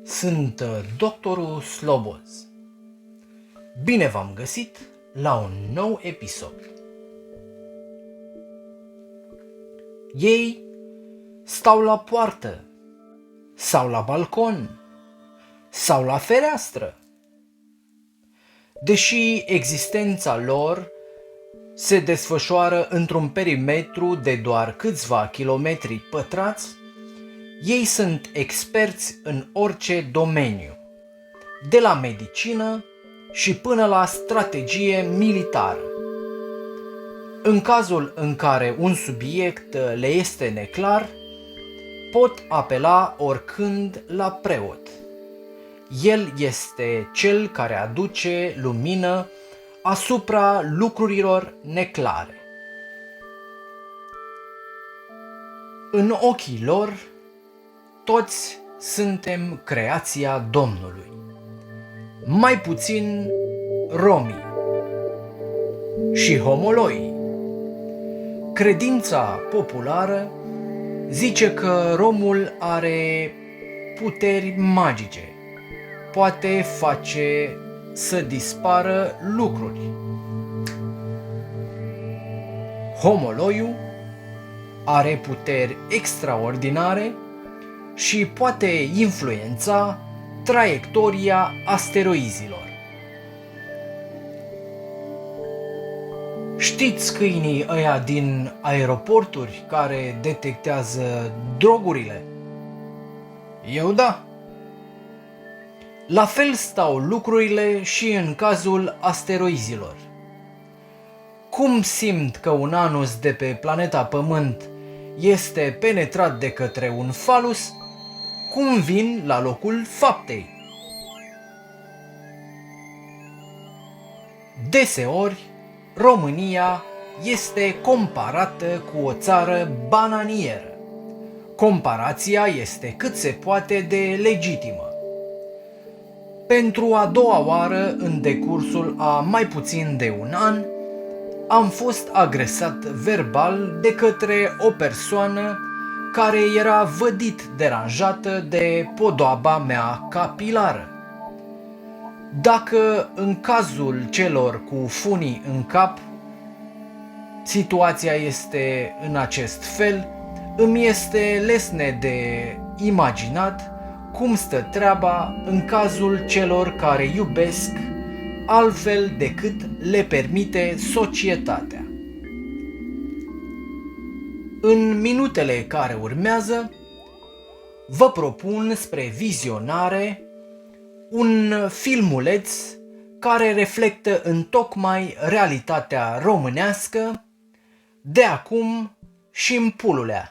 Sunt Doctoru Sloboz. Bine v-am găsit la un nou episod. Ei stau la poartă, sau la balcon, sau la fereastră. Deși existența lor se desfășoară într-un perimetru de doar câțiva kilometri pătrați, ei sunt experți în orice domeniu, de la medicină și până la strategie militară. În cazul în care un subiect le este neclar, pot apela oricând la preot. El este cel care aduce lumină asupra lucrurilor neclare. În ochii lor, toți suntem creația Domnului, mai puțin romii și homoloii. Credința populară zice că romul are puteri magice, poate face să dispară lucruri. Homoloiul are puteri extraordinare și poate influența traiectoria asteroizilor. Știți câinii ăia din aeroporturi care detectează drogurile? Eu da. La fel stau lucrurile și în cazul asteroizilor. Cum simt că un anus de pe planeta Pământ este penetrat de către un falus, cum vin la locul faptei? Deseori, România este comparată cu o țară bananieră. Comparația este cât se poate de legitimă. Pentru a doua oară, în decursul a mai puțin de un an, am fost agresat verbal de către o persoană care era vădit deranjată de podoaba mea capilară. Dacă în cazul celor cu funii în cap situația este în acest fel, îmi este lesne de imaginat cum stă treaba în cazul celor care iubesc altfel decât le permite societatea. În minutele care urmează, vă propun spre vizionare un filmuleț care reflectă întocmai realitatea românească de acum și în pululea.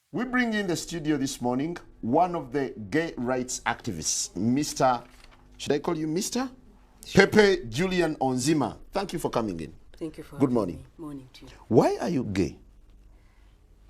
We bring in the studio this morning one of the gay rights activists, Mr. Should I call you Mr? Sure. Pepe Julian Onzima. Thank you for coming in. Thank you for Good having morning. me. Morning to you. Why are you gay?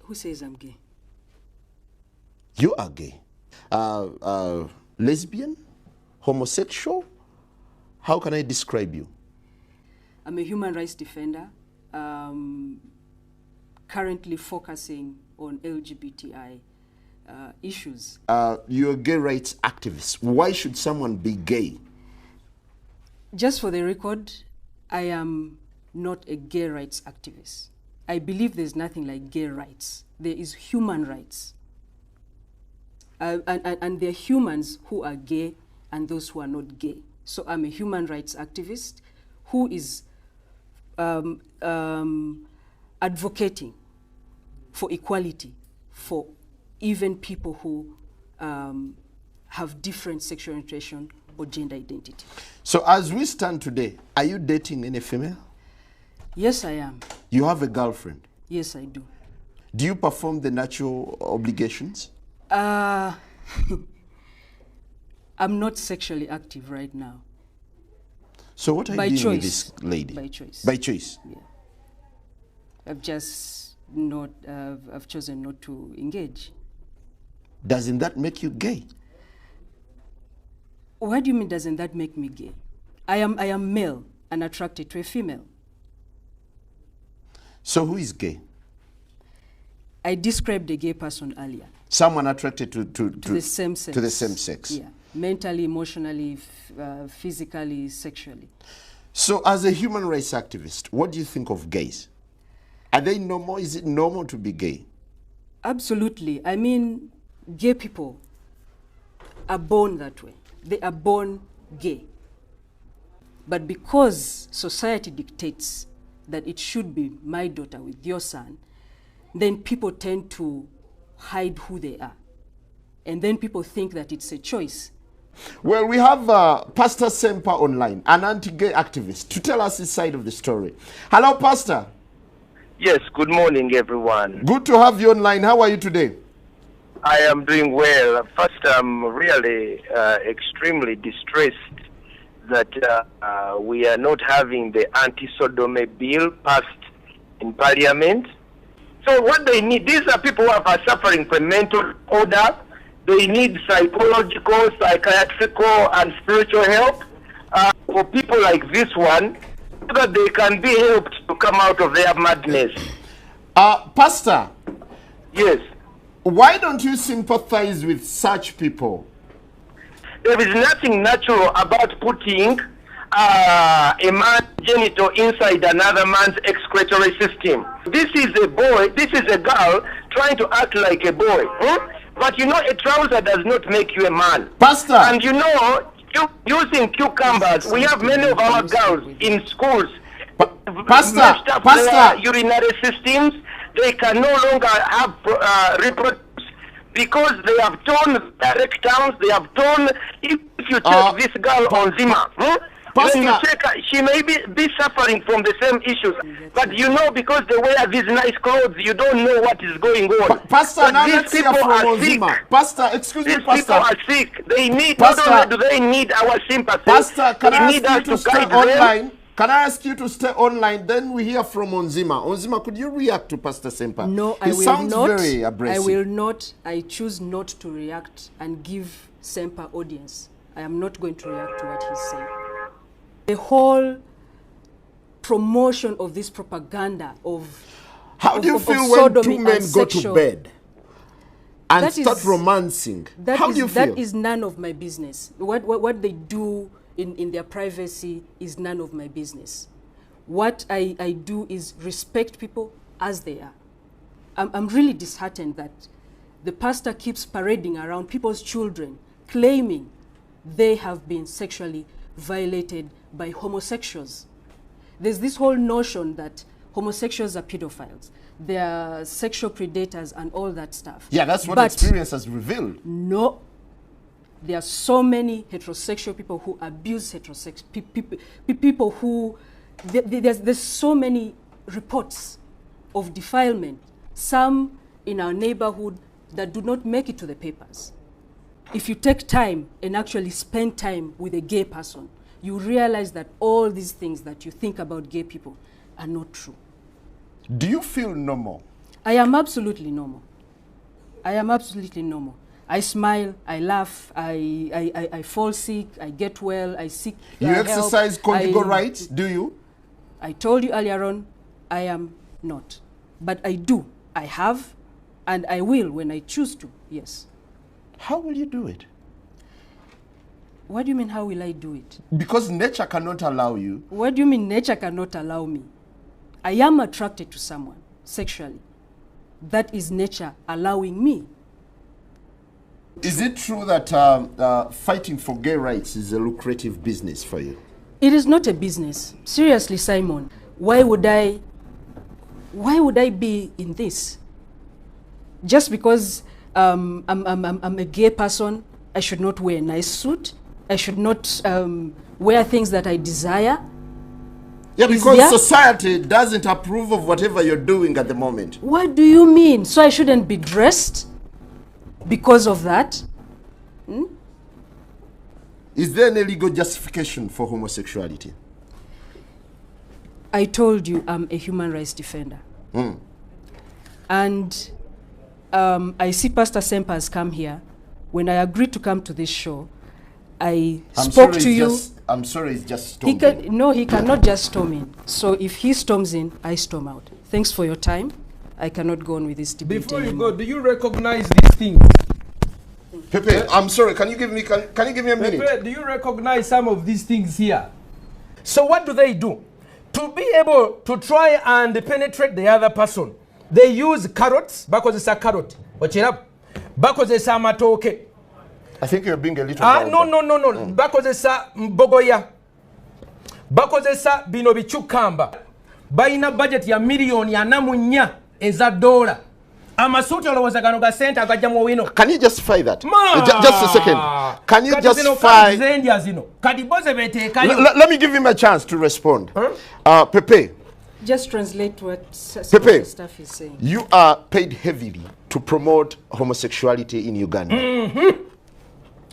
Who says I'm gay? You are gay. Lesbian? Homosexual? How can I describe you? I'm a human rights defender, currently focusing on LGBTI issues. You're a gay rights activist. Why should someone be gay? Just for the record, I am not a gay rights activist. I believe there's nothing like gay rights. There is human rights. And there are humans who are gay and those who are not gay. So I'm a human rights activist who is advocating for equality for even people who have different sexual orientation or gender identity. So as we stand today, are you dating any female? Yes, I am. You have a girlfriend? Yes, I do. Do you perform the natural obligations? I'm not sexually active right now. So what are By you doing with choice. this lady? By choice. By choice? Yeah. I've just not, I've chosen not to engage. Doesn't that make you gay? What do you mean, doesn't that make me gay? I am male and attracted to a female. So who is gay? I described a gay person earlier. Someone attracted to The same sex. To the same sex. Yeah. Mentally, emotionally, physically, sexually. So as a human rights activist, what do you think of gays? Are they normal? Is it normal to be gay? Absolutely. I mean, gay people are born that way. They are born gay. But because society dictates that it should be my daughter with your son, then people tend to hide who they are. And then people think that it's a choice. Well, we have Pastor Semper online, an anti-gay activist, to tell us his side of the story. Hello, Pastor. Yes, good morning, everyone. Good to have you online. How are you today? I am doing well. First, I'm really extremely distressed that we are not having the anti-sodomy bill passed in Parliament. So what they need, these are people who are suffering from mental disorder. They need psychological, psychiatrical, and spiritual help for people like this one, so that they can be helped to come out of their madness. Pastor. Yes. Why don't you sympathize with such people? There is nothing natural about putting a man's genital inside another man's excretory system. This is a boy, this is a girl trying to act like a boy. But you know, a trouser does not make you a man. Pastor! And you know, using cucumbers, we have many of our girls in schools. Pastor! Their urinary systems, they can no longer have reproduce because they have torn direct towns, they have torn. If you check this girl on Zima, when you check her, she may be suffering from the same issues. But you know, because they wear these nice clothes, you don't know what is going on. Pastor, but now these let's hear people from are Onzima. sick. Pastor, excuse me, These Pastor. people are sick. They need, Pastor, not only do they need our sympathy, Pastor, can they I need ask you us to stay guide them. online? Can I ask you to stay online? Then we hear from Onzima. Onzima, could you react to Pastor Semper? No, He I will sounds not. very abrasive. I will not. I choose not to react and give Semper audience. I am not going to react to what he's saying. The whole promotion of this propaganda of How do you of feel when sodomy two men and go to sexual- bed and That start is- romancing? How do you feel? That is none of my business. What they do in their privacy is none of my business. What I do is respect people as they are. I'm really disheartened that the pastor keeps parading around people's children, claiming they have been sexually violated by homosexuals. There's this whole notion that homosexuals are pedophiles, they are sexual predators and all that stuff. Yeah, that's what But experience has revealed. no, there are so many heterosexual people who abuse heterosexual people who there's so many reports of defilement, some in our neighborhood that do not make it to the papers. If you take time and actually spend time with a gay person, you realize that all these things that you think about gay people are not true. Do you feel normal? I am absolutely normal. I am absolutely normal. I smile, I laugh, I fall sick, I get well, I seek You help. exercise conjugal rights, do you? I told you earlier on, I am not. But I do. I have, and I will when I choose to, yes. How will you do it? What do you mean, how will I do it? Because nature cannot allow you. What do you mean nature cannot allow me? I am attracted to someone sexually. That is nature allowing me. Is it true that fighting for gay rights is a lucrative business for you? It is not a business. Seriously, Simon, why would I be in this? Just because I'm a gay person, I should not wear a nice suit. I should not wear things that I desire. Yeah, Is because there? society doesn't approve of whatever you're doing at the moment. What do you mean? So I shouldn't be dressed because of that? Is there any legal justification for homosexuality? I told you I'm a human rights defender. And I see Pastor Semper has come here. When I agreed to come to this show, I spoke to you. I'm sorry, it's just He stormed in. can, no, he cannot just storm in. So if he storms in, I storm out. Thanks for your time. I cannot go on with this debate Before you anymore. go, do you recognize these things? Pepe, I'm sorry, can you give me a minute? Pepe, do you recognize some of these things here? So what do they do? To be able to try and penetrate the other person, they use carrots, because it's a carrot. Because it's a matoke. I think you're being a little No. Because it's a mbogoya. Because it's a bino bichukamba. Baina budget ya million ya namunya eza $1. Amasuti olowooza gano ga sente agajja mu wino. Can you justify that? Just a second. Can you justify? Let me give him a chance to respond. Pepe, Just translate what some of Pepe, the stuff is saying. you are paid heavily to promote homosexuality in Uganda.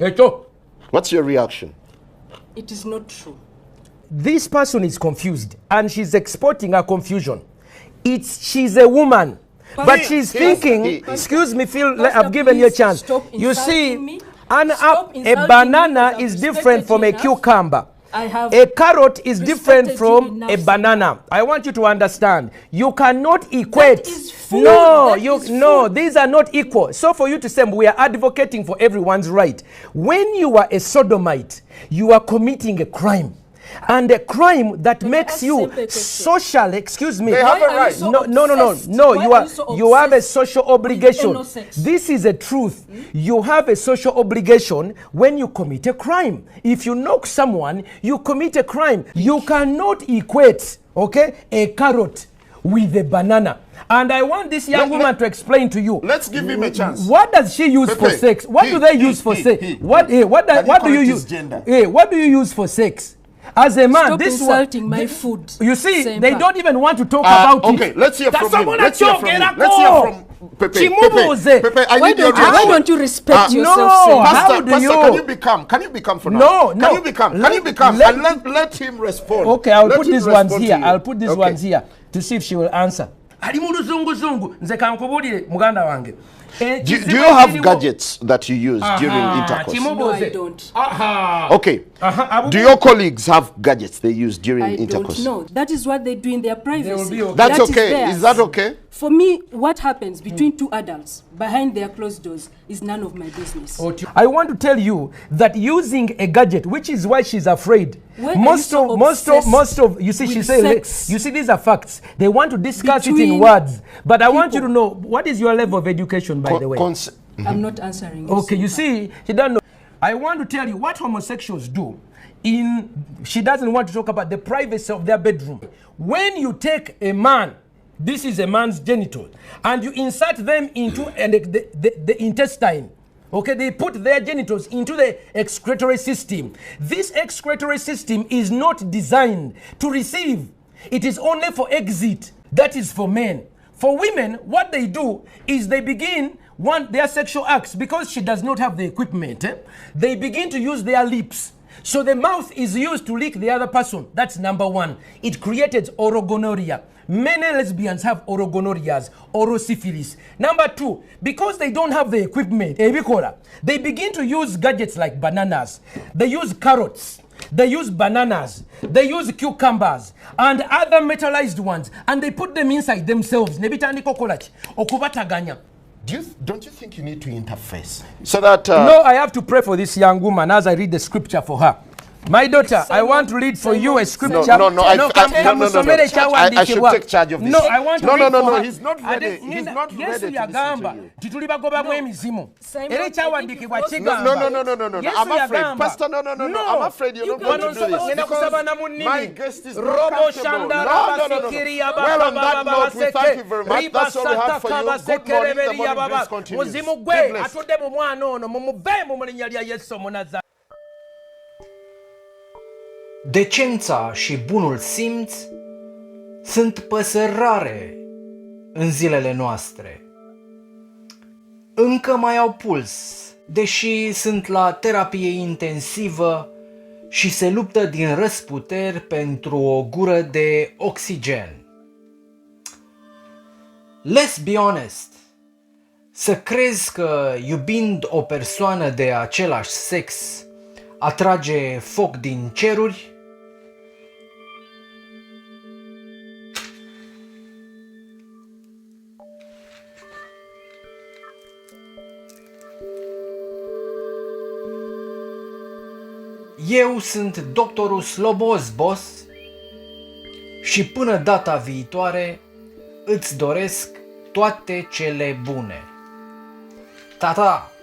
Echo. What's your reaction? It is not true. This person is confused and she's exporting her confusion. She's a woman, but she's thinking, excuse me, Phil, Pastor, I've given you a please chance. stop You see, insulting me. a Stop insulting banana me because is I've different from a respected you enough. cucumber. I have A carrot is different respected from you a enough, banana. I want you to understand. You cannot equate. That is food. No, That is food. these are not equal. So for you to say we are advocating for everyone's right. When you are a sodomite, you are committing a crime. And a crime that makes ask you simple question? social, excuse me. They have a Why are you right. so No, obsessed? no. Why You are are you so you have a obsessed social with obligation. anal sex? This is a truth. You have a social obligation when you commit a crime. If you knock someone, you commit a crime. You cannot equate, okay, a carrot with a banana. And I want this young woman to explain to you. Let's give him a chance. What does she use for Pepe, sex? What do they use for sex? he. What do you correct his use? gender? What do you use for sex? As a man, Stop this insulting my food. You see, Same they part. don't even want to talk about Okay, it. let's hear from him. Someone Let's hear from him. Let's hear from Pepe. Chimubuze. Pepe, I Why need your don't you, why reaction. don't you respect no. yourself? How Pastor, do Pastor, you? can you become for now? No, Can no. you become? Can Let- you become? let- And let him respond. Okay, I'll Let put him these ones respond to here. you. I'll put these Okay. ones here to see if she will answer. Ali mu luzunguzungu, nze kankubulire muganda wange. Do you have gadgets that you use during intercourse? No, I don't. Okay. Do your colleagues have gadgets they use during I intercourse? don't know. That is what they do in their privacy. be okay. That's That okay. theirs. Is that okay? For me, what happens between two adults behind their closed doors is none of my business. I want to tell you that using a gadget, which is why she's afraid. Why are you so Most of you see, she with says, sex? you see, these are facts. They want to discuss it in Between words. But I want you to people. know, what is your level of education, by the way? I'm not answering. Okay, you see, she doesn't know. I want to tell you what homosexuals do. She doesn't want to talk about the privacy of their bedroom. When you take a man, this is a man's genital, and you insert them into the intestine. Okay, they put their genitals into the excretory system. This excretory system is not designed to receive. It is only for exit. That is for men. For women, what they do is they begin their sexual acts, because she does not have the equipment. They begin to use their lips. So the mouth is used to lick the other person. That's number one. It created orogonorrhea. Many lesbians have orogonorrheas, orosyphilis. Number two, because they don't have the equipment, they begin to use gadgets like bananas. They use carrots. They use bananas. They use cucumbers and other metallized ones, and they put them inside themselves. Don't you think you need to interface so that? No, I have to pray for this young woman as I read the scripture for her. My daughter, I want to read for you a scripture. No. I should take charge of this. No, I want to read for her. He's not ready. He's not ready to listen to you. titulibagobamu emizimu era ekyawandiikibwa No. I'm afraid, Pastor. No. I'm afraid you're not going to do this because my guest is not comfortable. No. Well, on that note, we thank you very much. That's all we have for you. Good morning. The morning grace continues. Be blessed. atudde mu mwana ono mumuveemu mu linnya lya Yesu Omunazareti. Decența și bunul simț sunt păsări rare în zilele noastre. Încă mai au puls, deși sunt la terapie intensivă și se luptă din răsputeri pentru o gură de oxigen. Let's be honest, să crezi că iubind o persoană de același sex atrage foc din ceruri, eu sunt Doctoru Sloboz, boss, și până data viitoare îți doresc toate cele bune. Ta-ta!